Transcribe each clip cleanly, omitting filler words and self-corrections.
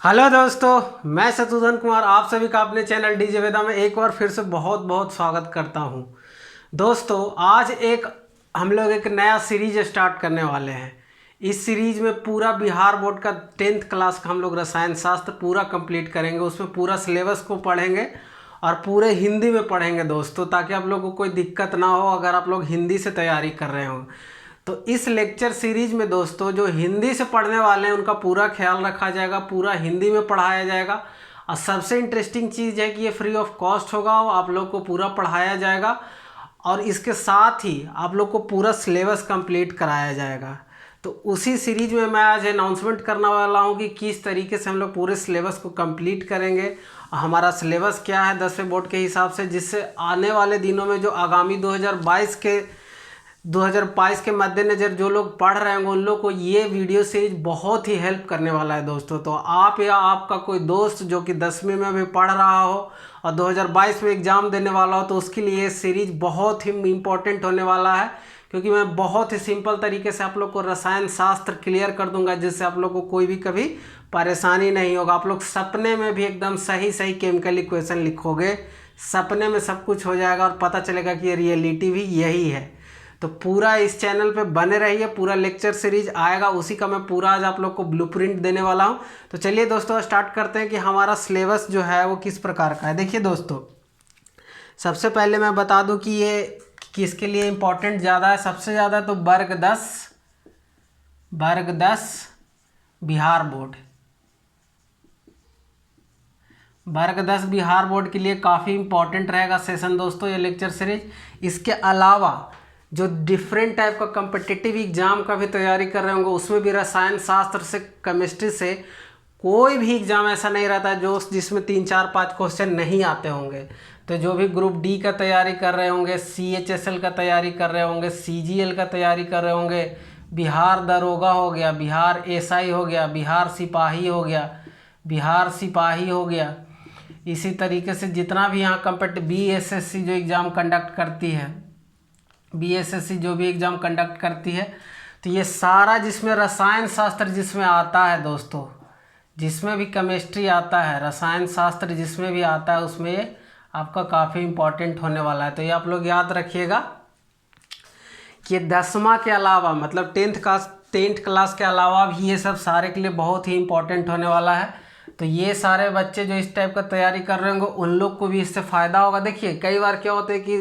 Hello दोस्तों, मैं शत्रुघ्न कुमार आप सभी का अपने चैनल डीजे वेदा में एक बार फिर से बहुत बहुत स्वागत करता हूं। दोस्तों, आज हम लोग एक नया सीरीज स्टार्ट करने वाले हैं। इस सीरीज में पूरा बिहार बोर्ड का 10th क्लास का हम लोग रसायन शास्त्र पूरा कंप्लीट करेंगे। उसमें पूरा सिलेबस को पढ़ेंगे और पूरे हिंदी में पढ़ेंगे दोस्तों, ताकि आप लोगों को कोई दिक्कत ना हो अगर आप लोग हिंदी से तैयारी कर रहे हो। तो इस लेक्चर सीरीज में दोस्तों जो हिंदी से पढ़ने वाले हैं उनका पूरा ख्याल रखा जाएगा, पूरा हिंदी में पढ़ाया जाएगा। और सबसे इंटरेस्टिंग चीज़ है कि ये फ्री ऑफ कॉस्ट होगा और आप लोग को पूरा पढ़ाया जाएगा और इसके साथ ही आप लोग को पूरा सिलेबस कंप्लीट कराया जाएगा। तो उसी सीरीज में मैं आज अनाउंसमेंट करने वाला हूँ कि किस तरीके से हम लोग पूरे सिलेबस को कंप्लीट करेंगे और हमारा सिलेबस क्या है 10वें बोर्ड के हिसाब से, जिससे आने वाले दिनों में जो आगामी 2022 के मद्देनज़र जो लोग पढ़ रहे होंगे उन लोग को ये वीडियो सीरीज बहुत ही हेल्प करने वाला है दोस्तों। तो आप या आपका कोई दोस्त जो कि 10वीं में भी पढ़ रहा हो और 2022 में एग्ज़ाम देने वाला हो, तो उसके लिए ये सीरीज बहुत ही इम्पोर्टेंट होने वाला है, क्योंकि मैं बहुत ही सिंपल तरीके से आप लोग को रसायन शास्त्र क्लियर कर दूंगा, जिससे आप लोग को कोई भी कभी परेशानी नहीं होगा। आप लोग सपने में भी एकदम सही सही केमिकल इक्वेशन लिखोगे, सपने में सब कुछ हो जाएगा और पता चलेगा कि ये रियलिटी भी यही है। तो पूरा इस चैनल पे बने रहिए, पूरा लेक्चर सीरीज आएगा, उसी का मैं पूरा आज आप लोग को ब्लूप्रिंट देने वाला हूं। तो चलिए दोस्तों स्टार्ट करते हैं कि हमारा सिलेबस जो है वो किस प्रकार का है। देखिए दोस्तों, सबसे पहले मैं बता दूं कि ये किसके लिए इम्पोर्टेंट ज़्यादा है। सबसे ज़्यादा तो वर्ग 10 बिहार बोर्ड, वर्ग 10 बिहार बोर्ड के लिए काफ़ी इम्पोर्टेंट रहेगा सेशन दोस्तों ये लेक्चर सीरीज। इसके अलावा जो डिफरेंट टाइप का कम्पिटिटिव एग्जाम का भी तैयारी कर रहे होंगे, उसमें भी रसायन शास्त्र से, केमिस्ट्री से कोई भी एग्ज़ाम ऐसा नहीं रहता है जिसमें 3-4-5 क्वेश्चन नहीं आते होंगे। तो जो भी ग्रुप डी का तैयारी कर रहे होंगे, CHSL का तैयारी कर रहे होंगे, CGL का तैयारी कर रहे होंगे, बिहार दरोगा हो गया, बिहार SI हो गया, बिहार सिपाही हो गया, इसी तरीके से जितना भी यहाँ BSSC जो एग्ज़ाम कंडक्ट करती है, BSSC जो भी एग्ज़ाम कंडक्ट करती है, तो ये सारा जिसमें रसायन शास्त्र जिसमें आता है दोस्तों, जिसमें भी केमिस्ट्री आता है, रसायन शास्त्र जिसमें भी आता है, उसमें ये आपका काफ़ी इम्पोर्टेंट होने वाला है। तो ये आप लोग याद रखिएगा कि 10वां के अलावा, मतलब 10th क्लास के अलावा भी ये सब सारे के लिए बहुत ही इम्पोर्टेंट होने वाला है। तो ये सारे बच्चे जो इस टाइप का तैयारी कर रहे होंगे उन लोग को भी इससे फ़ायदा होगा। देखिए कई बार क्या होता है कि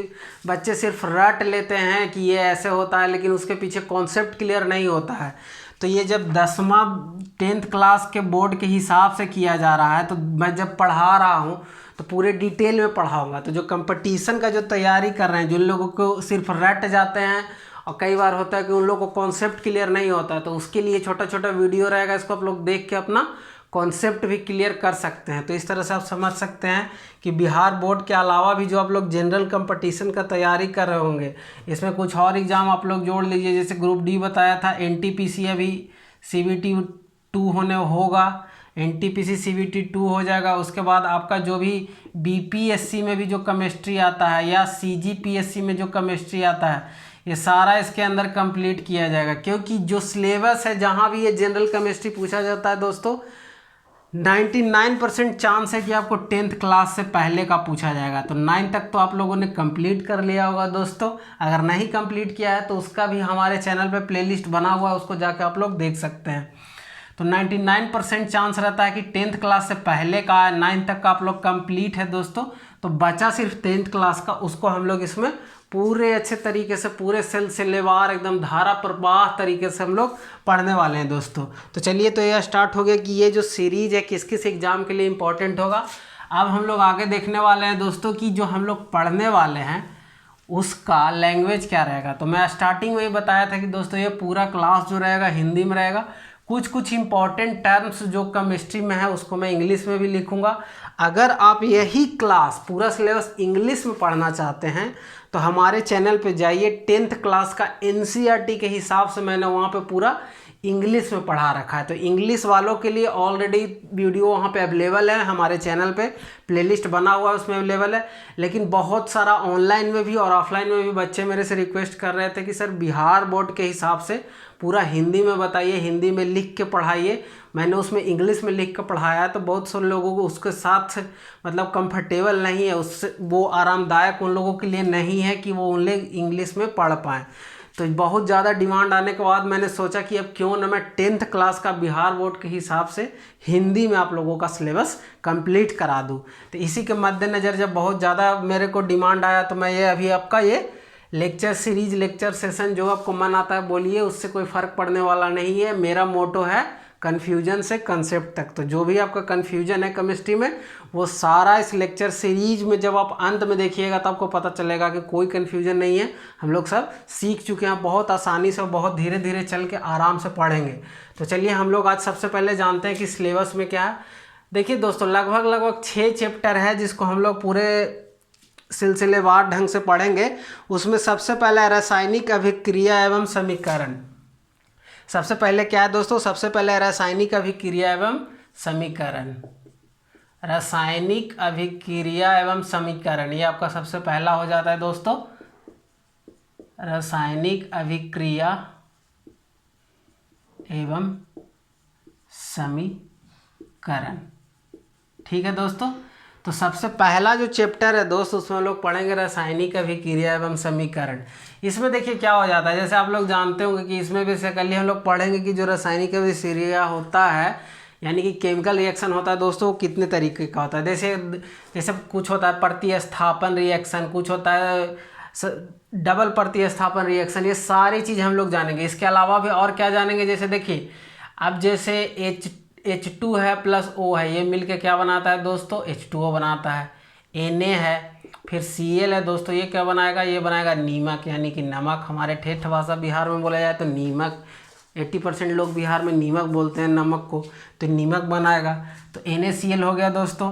बच्चे सिर्फ रट लेते हैं कि ये ऐसे होता है, लेकिन उसके पीछे कॉन्सेप्ट क्लियर नहीं होता है। तो ये जब 10th क्लास के बोर्ड के हिसाब से किया जा रहा है, तो मैं जब पढ़ा रहा हूँ तो पूरे डिटेल में पढ़ाऊँगा। तो जो कंपटीशन का जो तैयारी कर रहे हैं, जिन लोगों को सिर्फ रट जाते हैं और कई बार होता है कि उन लोगों को कॉन्सेप्ट क्लियर नहीं होता है, तो उसके लिए छोटा छोटा वीडियो रहेगा, इसको आप लोग देख के अपना कॉन्सेप्ट भी क्लियर कर सकते हैं। तो इस तरह से आप समझ सकते हैं कि बिहार बोर्ड के अलावा भी जो आप लोग जनरल कंपटीशन का तैयारी कर रहे होंगे, इसमें कुछ और एग्ज़ाम आप लोग जोड़ लीजिए। जैसे ग्रुप डी बताया था, NTPC अभी CBT 2 होने होगा, NTPC CBT 2 हो जाएगा। उसके बाद आपका जो भी BPSC में भी जो केमिस्ट्री आता है या CGPSC में जो केमिस्ट्री आता है, ये सारा इसके अंदर कंप्लीट किया जाएगा, क्योंकि जो सिलेबस है जहाँ भी ये जनरल केमिस्ट्री पूछा जाता है दोस्तों, 99% चांस है कि आपको 10th क्लास से पहले का पूछा जाएगा। तो 9 तक तो आप लोगों ने कंप्लीट कर लिया होगा दोस्तों। अगर नहीं कंप्लीट किया है तो उसका भी हमारे चैनल पे प्लेलिस्ट बना हुआ है, उसको जाके आप लोग देख सकते हैं। तो 99% चांस रहता है कि 10th क्लास से पहले का 9 तक का आप लोग कंप्लीट है दोस्तों। तो बचा सिर्फ 10th क्लास का, उसको हम लोग इसमें पूरे अच्छे तरीके से, पूरे सिलसिलेवार एकदम धारा प्रवाह तरीके से हम लोग पढ़ने वाले हैं दोस्तों। तो चलिए, तो यह स्टार्ट हो गया कि ये जो सीरीज है किस किस एग्ज़ाम के लिए इम्पोर्टेंट होगा। अब हम लोग आगे देखने वाले हैं दोस्तों कि जो हम लोग पढ़ने वाले हैं उसका लैंग्वेज क्या रहेगा। तो मैं स्टार्टिंग में ही बताया था कि दोस्तों ये पूरा क्लास जो रहेगा हिंदी में रहेगा। कुछ इंपॉर्टेंट टर्म्स जो केमिस्ट्री में है उसको मैं इंग्लिश में भी लिखूंगा। अगर आप यही क्लास पूरा सिलेबस इंग्लिश में पढ़ना चाहते हैं तो हमारे चैनल पे जाइए, 10th क्लास का NCERT के हिसाब से मैंने वहाँ पे पूरा इंग्लिश में पढ़ा रखा है। तो इंग्लिश वालों के लिए ऑलरेडी वीडियो वहाँ पे अवेलेबल है, हमारे चैनल पे प्लेलिस्ट बना हुआ है, उसमें अवेलेबल है। लेकिन बहुत सारा ऑनलाइन में भी और ऑफलाइन में भी बच्चे मेरे से रिक्वेस्ट कर रहे थे कि सर बिहार बोर्ड के हिसाब से पूरा हिंदी में बताइए, हिंदी में लिख के पढ़ाइए। मैंने उसमें इंग्लिश में लिख कर पढ़ाया, तो बहुत सारे लोगों को उसके साथ मतलब कंफर्टेबल नहीं है, उससे वो आरामदायक उन लोगों के लिए नहीं है कि वो उन लोग इंग्लिश में पढ़ पाएँ। तो बहुत ज़्यादा डिमांड आने के बाद मैंने सोचा कि अब क्यों ना मैं 10th क्लास का बिहार बोर्ड के हिसाब से हिंदी में आप लोगों का सिलेबस कंप्लीट करा दूं। तो इसी के मद्देनज़र जब बहुत ज़्यादा मेरे को डिमांड आया, तो मैं ये अभी आपका ये लेक्चर सीरीज, लेक्चर सेशन जो आपको मन आता है बोलिए, उससे कोई फ़र्क पड़ने वाला नहीं है। मेरा मोटो है कन्फ्यूजन से कंसेप्ट तक। तो जो भी आपका कन्फ्यूजन है केमिस्ट्री में, वो सारा इस लेक्चर सीरीज में जब आप अंत में देखिएगा तो आपको पता चलेगा कि कोई कन्फ्यूजन नहीं है। हम लोग सब सीख चुके हैं, बहुत आसानी से, बहुत धीरे धीरे चल के आराम से पढ़ेंगे। तो चलिए हम लोग आज सबसे पहले जानते हैं कि सिलेबस में क्या है। देखिए दोस्तों, लगभग 6 चैप्टर है जिसको हम लोग पूरे सिलसिलेवार ढंग से पढ़ेंगे। उसमें सबसे पहला रासायनिक अभिक्रिया एवं समीकरण। सबसे पहले क्या है दोस्तों, सबसे पहले रासायनिक अभिक्रिया एवं समीकरण। रासायनिक अभिक्रिया एवं समीकरण, ये आपका सबसे पहला हो जाता है दोस्तों, रासायनिक अभिक्रिया एवं समीकरण। ठीक है दोस्तों, तो सबसे पहला जो चैप्टर है दोस्त, उसमें लोग पढ़ेंगे रासायनिक अभिक्रिया एवं समीकरण। इसमें देखिए क्या हो जाता है, जैसे आप लोग जानते होंगे कि इसमें बेसिकली हम लोग पढ़ेंगे कि जो रासायनिक अभिक्रिया होता है, यानी कि केमिकल रिएक्शन होता है दोस्तों, वो कितने तरीके का होता है। जैसे कुछ होता है प्रतिस्थापन रिएक्शन, कुछ होता है डबल प्रतिस्थापन रिएक्शन, ये सारी चीज़ हम लोग जानेंगे। इसके अलावा भी और क्या जानेंगे, जैसे देखिए अब जैसे H2 है प्लस O है, ये मिलके क्या बनाता है दोस्तों, H2O बनाता है। Na है, फिर Cl है दोस्तों, ये क्या बनाएगा, ये बनाएगा नीमक, यानी कि नमक। हमारे ठेठ भाषा बिहार में बोला जाए तो नीमक, 80% लोग बिहार में नीमक बोलते हैं नमक को, तो नीमक बनाएगा। तो NaCl हो गया दोस्तों।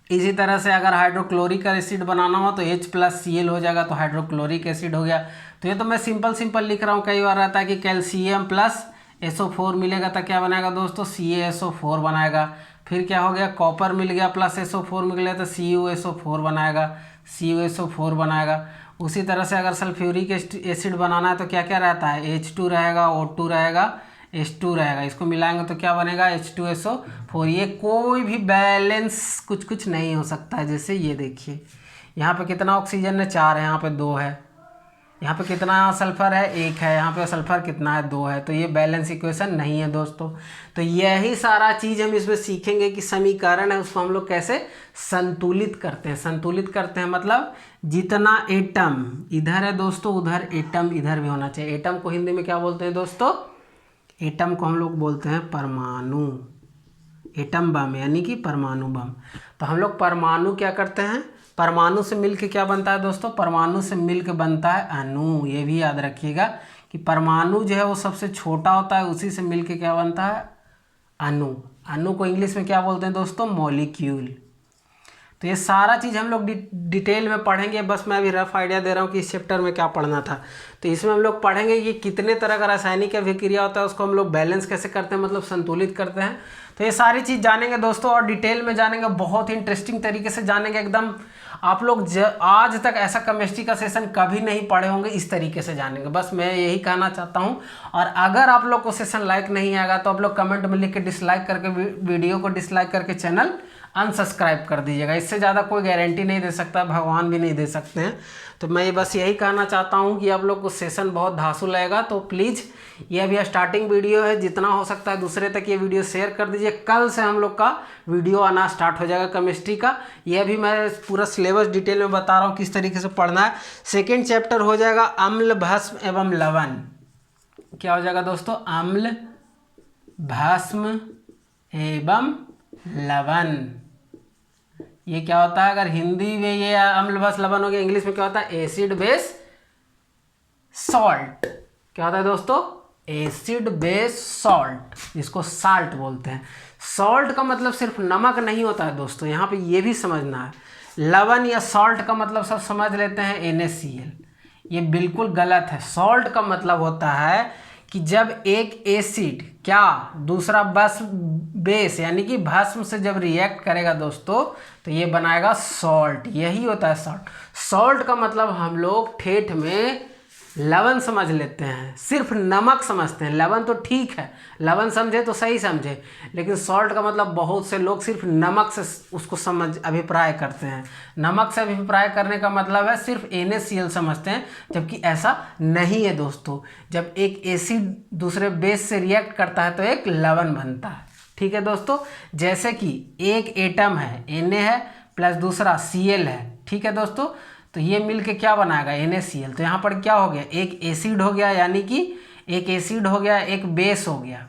इसी तरह से अगर हाइड्रोक्लोरिक एसिड बनाना हो तो H+Cl हो जाएगा, तो हाइड्रोक्लोरिक एसिड हो गया। तो ये तो मैं सिंपल लिख रहा हूँ, कई बार रहता है कि कैल्शियम प्लस SO4 मिलेगा तो क्या बनाएगा दोस्तों, CaSO4 बनाएगा। फिर क्या हो गया, कॉपर मिल गया प्लस SO4 मिल गया तो CuSO4 बनाएगा, CuSO4 बनाएगा। उसी तरह से अगर सल्फ्यूरिक एसिड बनाना है तो क्या क्या रहता है, H2 रहेगा, O2 रहेगा, H2 रहेगा। इसको मिलाएंगे तो क्या बनेगा, H2SO4। ये कोई भी बैलेंस कुछ नहीं हो सकता है। जैसे ये देखिए, यहाँ पे कितना ऑक्सीजन है, 4 है, यहाँ पे 2 है, यहाँ पे कितना सल्फर है, 1 है, यहाँ पे सल्फर कितना है, 2 है। तो ये बैलेंस इक्वेशन नहीं है दोस्तों। तो यही सारा चीज़ हम इसमें सीखेंगे कि समीकरण है उसको हम लोग कैसे संतुलित करते हैं। संतुलित करते हैं मतलब जितना एटम इधर है दोस्तों, उधर एटम इधर भी होना चाहिए। एटम को हिंदी में क्या बोलते हैं दोस्तों, एटम को हम लोग बोलते हैं परमाणु। एटम बम यानी कि परमाणु बम। तो हम लोग परमाणु क्या करते हैं, परमाणु से मिलके क्या बनता है दोस्तों, परमाणु से मिलके बनता है अणु। ये भी याद रखिएगा कि परमाणु जो है वो सबसे छोटा होता है, उसी से मिलके क्या बनता है, अणु। अणु को इंग्लिश में क्या बोलते हैं दोस्तों, मॉलिक्यूल। तो ये सारा चीज़ हम लोग डिटेल में पढ़ेंगे। बस मैं अभी रफ आइडिया दे रहा हूँ कि इस चैप्टर में क्या पढ़ना था। तो इसमें हम लोग पढ़ेंगे कि कितने तरह का रासायनिक अभिक्रिया होता है, उसको हम लोग बैलेंस कैसे करते हैं, मतलब संतुलित करते हैं। तो ये सारी चीज़ जानेंगे दोस्तों, और डिटेल में जानेंगे, बहुत ही इंटरेस्टिंग तरीके से जानेंगे एकदम। आप लोग आज तक ऐसा केमिस्ट्री का सेशन कभी नहीं पढ़े होंगे, इस तरीके से जानेंगे। बस मैं यही कहना चाहता हूँ। और अगर आप लोग को सेशन लाइक नहीं आएगा तो आप लोग कमेंट में लिख के डिसलाइक करके, वीडियो को डिसलाइक करके चैनल अनसब्सक्राइब कर दीजिएगा। इससे ज़्यादा कोई गारंटी नहीं दे सकता, भगवान भी नहीं दे सकते हैं। तो मैं बस यही कहना चाहता हूँ कि आप लोग को सेशन बहुत धांसू लगेगा। तो प्लीज़, ये अभी स्टार्टिंग वीडियो है, जितना हो सकता है दूसरे तक ये वीडियो शेयर कर दीजिए। कल से हम लोग का वीडियो आना स्टार्ट हो जाएगा केमिस्ट्री का। ये अभी मैं पूरा सिलेबस डिटेल में बता रहा हूँ किस तरीके से पढ़ना है। सेकेंड चैप्टर हो जाएगा अम्ल, भस्म एवं लवण। क्या हो जाएगा दोस्तों, अम्ल, भस्म एवं लवण। ये क्या होता है, अगर हिंदी में ये अम्ल भस्म लवण हो गया, इंग्लिश में क्या होता है, एसिड बेस सॉल्ट। क्या होता है दोस्तों, एसिड बेस सॉल्ट, जिसको साल्ट बोलते हैं। सॉल्ट का मतलब सिर्फ नमक नहीं होता है दोस्तों, यहाँ पे ये भी समझना है। लवण या सॉल्ट का मतलब सब समझ लेते हैं NaCl, ये बिल्कुल गलत है। सॉल्ट का मतलब होता है कि जब एक एसिड क्या दूसरा बस बेस यानी कि भस्म से जब रिएक्ट करेगा दोस्तों तो ये बनाएगा सॉल्ट। यही होता है सॉल्ट। सॉल्ट का मतलब हम लोग ठेठ में लवण समझ लेते हैं, सिर्फ नमक समझते हैं। लवण तो ठीक है, लवण समझे तो सही समझे, लेकिन सॉल्ट का मतलब बहुत से लोग सिर्फ नमक से उसको समझ अभिप्राय करते हैं। नमक से अभिप्राय करने का मतलब है सिर्फ NaCl समझते हैं, जबकि ऐसा नहीं है दोस्तों। जब एक एसिड दूसरे बेस से रिएक्ट करता है तो एक लवण बनता है। ठीक है दोस्तों, जैसे कि एक एटम है Na है प्लस दूसरा Cl है। ठीक है दोस्तों, तो ये मिलके क्या बनाएगा NaCl। तो यहाँ पर क्या हो गया, एक एसिड हो गया, यानी कि एक एसिड हो गया एक बेस हो गया,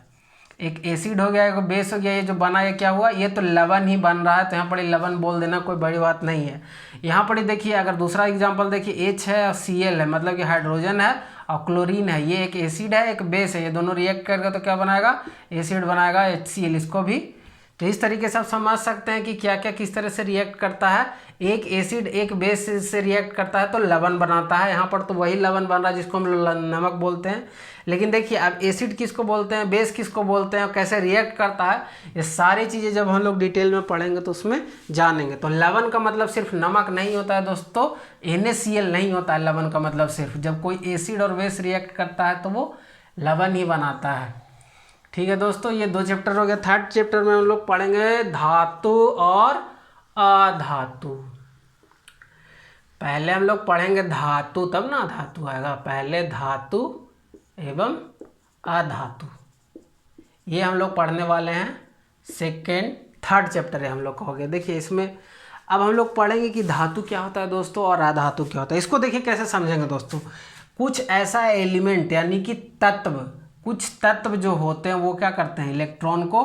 एक एसिड हो गया एक बेस हो गया। ये जो बना ये क्या हुआ, ये तो लवण ही बन रहा है, तो यहाँ पर लवण बोल देना कोई बड़ी बात नहीं है। यहाँ पर देखिए अगर दूसरा एग्जांपल देखिए H है और Cl है, मतलब कि हाइड्रोजन है और क्लोरीन है। ये एक एसिड है एक बेस है, ये दोनों रिएक्ट करेगा तो क्या बनाएगा, एसिड बनाएगा HCl। इसको भी तो इस तरीके से आप समझ सकते हैं कि क्या क्या किस तरह से रिएक्ट करता है। एक एसिड एक बेस से रिएक्ट करता है तो लवण बनाता है। यहाँ पर तो वही लवण बन रहा है जिसको हम नमक बोलते हैं। लेकिन देखिए अब एसिड किसको बोलते हैं, बेस किसको बोलते हैं और कैसे रिएक्ट करता है, ये सारी चीज़ें जब हम लोग डिटेल में पढ़ेंगे तो उसमें जानेंगे। तो लवण का मतलब सिर्फ नमक नहीं होता है दोस्तों, NaCl नहीं होता है लवण का मतलब सिर्फ। जब कोई एसिड और बेस रिएक्ट करता है तो वो लवण ही बनाता है। ठीक है दोस्तों, ये 2 चैप्टर हो गया। थर्ड चैप्टर में हम लोग पढ़ेंगे धातु और अधातु। पहले हम लोग पढ़ेंगे धातु तब ना धातु आएगा, पहले धातु एवं अधातु ये हम लोग पढ़ने वाले हैं। थर्ड चैप्टर है हम लोग का हो गया। देखिए इसमें अब हम लोग पढ़ेंगे कि धातु क्या होता है दोस्तों और अधातु क्या होता है। इसको देखिए कैसे समझेंगे दोस्तों। कुछ ऐसा एलिमेंट यानी कि तत्व, कुछ तत्व जो होते हैं वो क्या करते हैं, इलेक्ट्रॉन को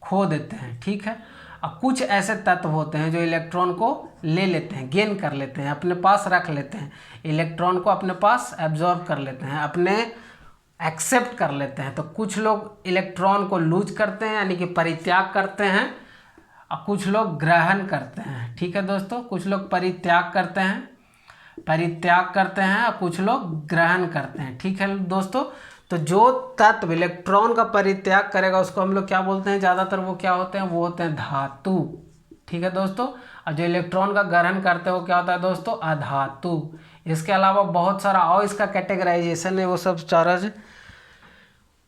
खो देते हैं। ठीक है, और कुछ ऐसे तत्व होते हैं जो इलेक्ट्रॉन को ले लेते हैं, गेन कर लेते हैं, अपने पास रख लेते हैं, इलेक्ट्रॉन को अपने पास एब्जॉर्ब कर लेते हैं, अपने एक्सेप्ट कर लेते हैं। तो कुछ लोग इलेक्ट्रॉन को लूज करते हैं यानी कि परित्याग करते हैं, और कुछ लोग ग्रहण करते हैं। ठीक है दोस्तों, कुछ लोग परित्याग करते हैं और कुछ लोग ग्रहण करते हैं। ठीक है दोस्तों, तो जो तत्व इलेक्ट्रॉन का परित्याग करेगा उसको हम लोग क्या बोलते हैं, ज़्यादातर वो क्या होते हैं, वो होते हैं धातु। ठीक है दोस्तों, और जो इलेक्ट्रॉन का ग्रहण करते हैं वो क्या होता है दोस्तों, अधातु। इसके अलावा बहुत सारा और इसका कैटेगराइजेशन है, वो सब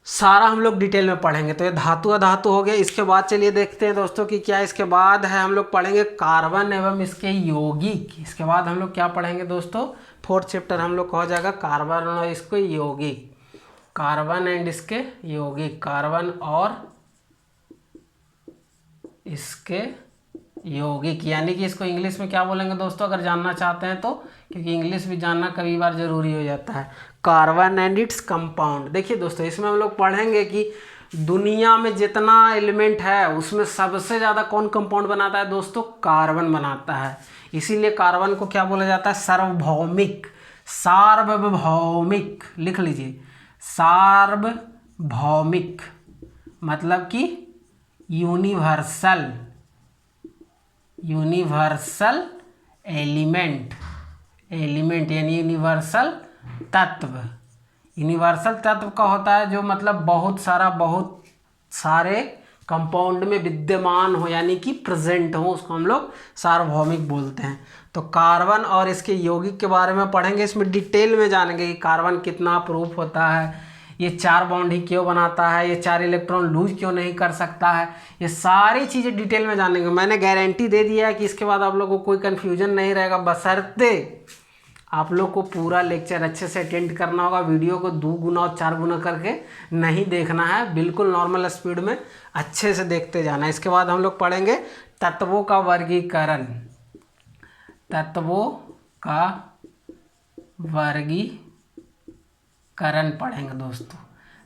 सारा हम लोग डिटेल में पढ़ेंगे। तो ये धातु अधातु हो गया। इसके बाद चलिए देखते हैं दोस्तों कि क्या इसके बाद है, हम लोग पढ़ेंगे कार्बन एवं इसके यौगिक। इसके बाद हम लोग क्या पढ़ेंगे दोस्तों, 4th चैप्टर हम लोग का हो जाएगा कार्बन और इसके यौगिक, कार्बन एंड इसके यौगिक, कार्बन और इसके यौगिक। यानी कि इसको इंग्लिश में क्या बोलेंगे दोस्तों अगर जानना चाहते हैं तो, क्योंकि इंग्लिश भी जानना कई बार जरूरी हो जाता है। Carbon and its compound. देखिए दोस्तों इसमें हम लोग पढ़ेंगे कि दुनिया में जितना एलिमेंट है उसमें सबसे ज़्यादा कौन कंपाउंड बनाता है दोस्तों, कार्बन बनाता है। इसीलिए कार्बन को क्या बोला जाता है, सार्वभौमिक। सार्वभौमिक लिख लीजिए, सार्वभौमिक मतलब कि यूनिवर्सल एलिमेंट यानी यूनिवर्सल तत्व। यूनिवर्सल तत्व का होता है जो मतलब बहुत सारे कंपाउंड में विद्यमान हो यानी कि प्रेजेंट हो, उसको हम लोग सार्वभौमिक बोलते हैं। तो कार्बन और इसके यौगिक के बारे में पढ़ेंगे, इसमें डिटेल में जानेंगे कि कार्बन कितना प्रूफ होता है, ये 4 बॉन्ड ही क्यों बनाता है, ये 4 इलेक्ट्रॉन लूज क्यों नहीं कर सकता है, ये सारी चीज़ें डिटेल में जानेंगे। मैंने गारंटी दे दिया है कि इसके बाद आप लोगों को कोई कन्फ्यूजन नहीं रहेगा, बशर्ते आप लोग को पूरा लेक्चर अच्छे से अटेंड करना होगा। वीडियो को 2 गुना और 4 गुना करके नहीं देखना है, बिल्कुल नॉर्मल स्पीड में अच्छे से देखते जाना है। इसके बाद हम लोग पढ़ेंगे तत्वों का वर्गीकरण। तत्वों का वर्गीकरण पढ़ेंगे दोस्तों।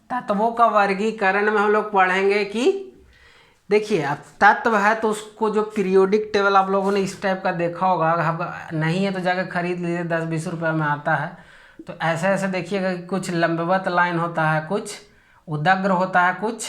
तत्वों का वर्गीकरण में हम लोग पढ़ेंगे कि देखिए अब तत्व है तो उसको जो पीरियोडिक टेबल आप लोगों ने इस टाइप का देखा होगा, अगर नहीं है तो जाकर खरीद लीजिए, 10-20 रुपये में आता है। तो ऐसे ऐसे देखिएगा कि कुछ लंबवत लाइन होता है, कुछ उदग्र होता है, कुछ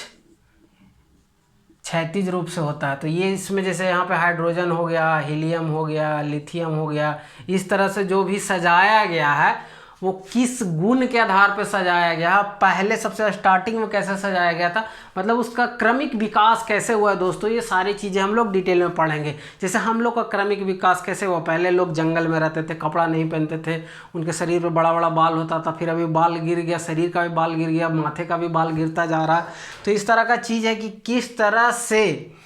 क्षैतिज रूप से होता है। तो ये इसमें जैसे यहाँ पे हाइड्रोजन हो गया, हीलियम हो गया, लिथियम हो गया, इस तरह से जो भी सजाया गया है वो किस गुण के आधार पर सजाया गया, पहले सबसे स्टार्टिंग में कैसे सजाया गया था, मतलब उसका क्रमिक विकास कैसे हुआ है दोस्तों, ये सारी चीज़ें हम लोग डिटेल में पढ़ेंगे। जैसे हम लोग का क्रमिक विकास कैसे हुआ, पहले लोग जंगल में रहते थे, कपड़ा नहीं पहनते थे, उनके शरीर पर बड़ा बड़ा बाल होता था, फिर अभी बाल गिर गया, शरीर का भी बाल गिर गया, माथे का भी बाल गिरता जा रहा है। तो इस तरह का चीज़ है कि किस तरह से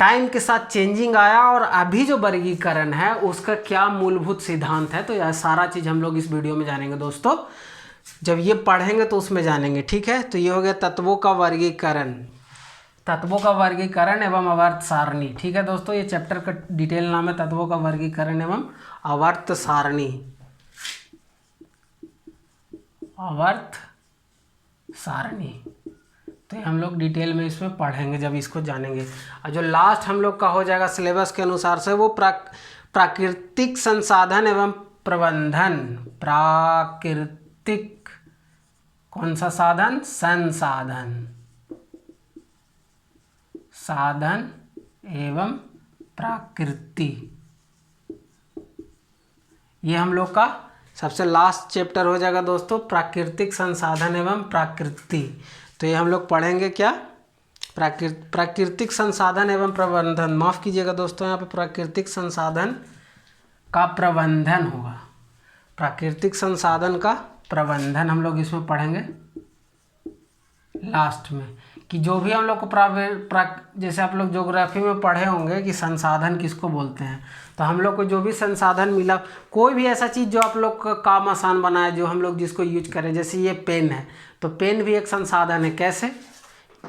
टाइम के साथ चेंजिंग आया और अभी जो वर्गीकरण है उसका क्या मूलभूत सिद्धांत है। तो यह सारा चीज़ हम लोग इस वीडियो में जानेंगे दोस्तों, जब ये पढ़ेंगे तो उसमें जानेंगे, ठीक है। तो ये हो गया तत्वों का वर्गीकरण, तत्वों का वर्गीकरण एवं आवर्त सारणी, ठीक है दोस्तों। ये चैप्टर का डिटेल नाम है तत्वों का वर्गीकरण एवं आवर्त सारणी, आवर्त सारणी। तो ये हम लोग डिटेल में इसमें पढ़ेंगे जब इसको जानेंगे। और जो लास्ट हम लोग का हो जाएगा सिलेबस के अनुसार से, वो प्राकृतिक संसाधन एवं प्रबंधन, प्राकृतिक कौन सा साधन, संसाधन, साधन एवं प्राकृति, ये हम लोग का सबसे लास्ट चैप्टर हो जाएगा दोस्तों, प्राकृतिक संसाधन एवं प्राकृति। तो ये हम लोग पढ़ेंगे क्या, प्राकृतिक संसाधन एवं प्रबंधन, माफ़ कीजिएगा दोस्तों, यहाँ पे प्राकृतिक संसाधन का प्रबंधन होगा, प्राकृतिक संसाधन का प्रबंधन हम लोग इसमें पढ़ेंगे लास्ट में। कि जो भी हम लोग को जैसे आप लोग ज्योग्राफी में पढ़े होंगे कि संसाधन किसको बोलते हैं, तो हम लोग को जो भी संसाधन मिला, कोई भी ऐसा चीज़ जो आप लोग का काम आसान बनाए, जो हम लोग जिसको यूज करें, जैसे ये पेन है, तो पेन भी एक संसाधन है। कैसे,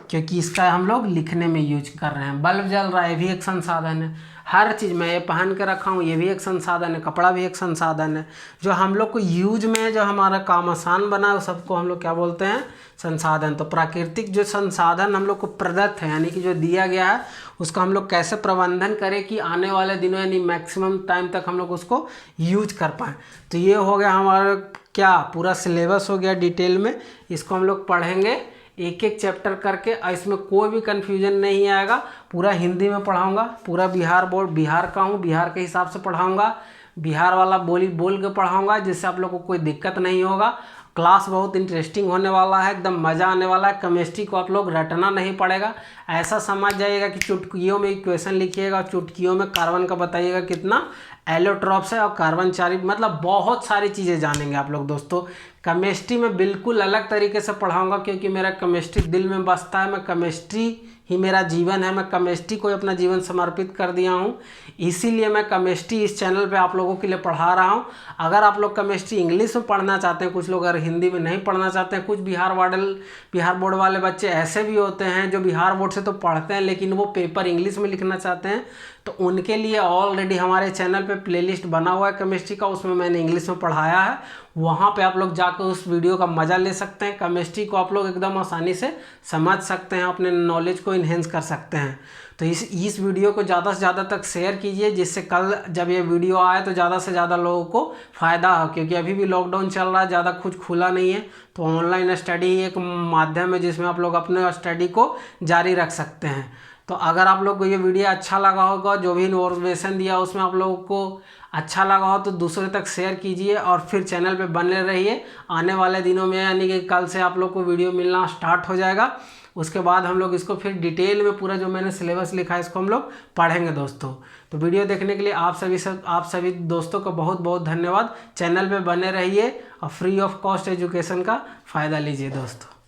क्योंकि इसका हम लोग लिखने में यूज कर रहे हैं। बल्ब जल रहा है, ये भी एक संसाधन है। हर चीज़ मैं ये पहन के रखा हूँ, ये भी एक संसाधन है। कपड़ा भी एक संसाधन है। जो हम लोग को यूज में जो हमारा काम आसान बना है, वो सबको हम लोग क्या बोलते हैं, संसाधन। तो प्राकृतिक जो संसाधन हम लोग को प्रदत्त है, यानी कि जो दिया गया है, उसका हम लोग कैसे प्रबंधन करें कि आने वाले दिनों यानी मैक्सिमम टाइम तक हम लोग उसको यूज कर पाएँ। तो ये हो गया हमारा क्या, पूरा सिलेबस हो गया डिटेल में। इसको हम लोग पढ़ेंगे एक एक चैप्टर करके, और इसमें कोई भी कन्फ्यूजन नहीं आएगा। पूरा हिंदी में पढ़ाऊँगा, पूरा बिहार बोर्ड, बिहार का हूँ, बिहार के हिसाब से पढ़ाऊँगा, बिहार वाला बोली बोल के पढ़ाऊँगा, जिससे आप लोग को कोई दिक्कत नहीं होगा। क्लास बहुत इंटरेस्टिंग होने वाला है, एकदम मज़ा आने वाला है। केमिस्ट्री को आप लोग रटना नहीं पड़ेगा, ऐसा समझ जाइएगा कि चुटकियों में इक्वेशन लिखिएगा और चुटकियों में कार्बन का बताइएगा कितना एलोट्रॉप्स है और कार्बन 4, मतलब बहुत सारी चीज़ें जानेंगे आप लोग दोस्तों। केमिस्ट्री में बिल्कुल अलग तरीके से पढ़ाऊंगा, क्योंकि मेरा केमिस्ट्री दिल में बसता है। मैं केमिस्ट्री ही मेरा जीवन है, मैं केमिस्ट्री को अपना जीवन समर्पित कर दिया हूँ, इसीलिए मैं केमिस्ट्री इस चैनल पे आप लोगों के लिए पढ़ा रहा हूँ। अगर आप लोग केमिस्ट्री इंग्लिश में पढ़ना चाहते हैं, कुछ लोग अगर हिंदी में नहीं पढ़ना चाहते हैं, कुछ बिहार बोर्ड वाले बच्चे ऐसे भी होते हैं जो बिहार बोर्ड से तो पढ़ते हैं लेकिन वो पेपर इंग्लिश में लिखना चाहते हैं, तो उनके लिए ऑलरेडी हमारे चैनल पे प्लेलिस्ट बना हुआ है केमिस्ट्री का, उसमें मैंने इंग्लिश में पढ़ाया है। वहाँ पे आप लोग जाकर उस वीडियो का मज़ा ले सकते हैं। केमिस्ट्री को आप लोग एकदम आसानी से समझ सकते हैं, अपने नॉलेज को इन्हेंस कर सकते हैं। तो इस वीडियो को ज़्यादा से ज़्यादा तक शेयर कीजिए, जिससे कल जब ये वीडियो आए तो ज़्यादा से ज़्यादा लोगों को फ़ायदा हो, क्योंकि अभी भी लॉकडाउन चल रहा है, ज़्यादा कुछ खुला नहीं है। तो ऑनलाइन स्टडी ही एक माध्यम है जिसमें आप लोग अपने स्टडी को जारी रख सकते हैं। तो अगर आप लोग को ये वीडियो अच्छा लगा होगा, जो भी इन्फॉर्मेशन दिया उसमें आप लोगों को अच्छा लगा हो, तो दूसरे तक शेयर कीजिए और फिर चैनल पे बने रहिए। आने वाले दिनों में यानी कि कल से आप लोग को वीडियो मिलना स्टार्ट हो जाएगा। उसके बाद हम लोग इसको फिर डिटेल में पूरा जो मैंने सिलेबस लिखा है इसको हम लोग पढ़ेंगे दोस्तों। तो वीडियो देखने के लिए आप सभी दोस्तों का बहुत बहुत धन्यवाद। चैनल पे बने रहिए और फ्री ऑफ कॉस्ट एजुकेशन का फ़ायदा लीजिए दोस्तों।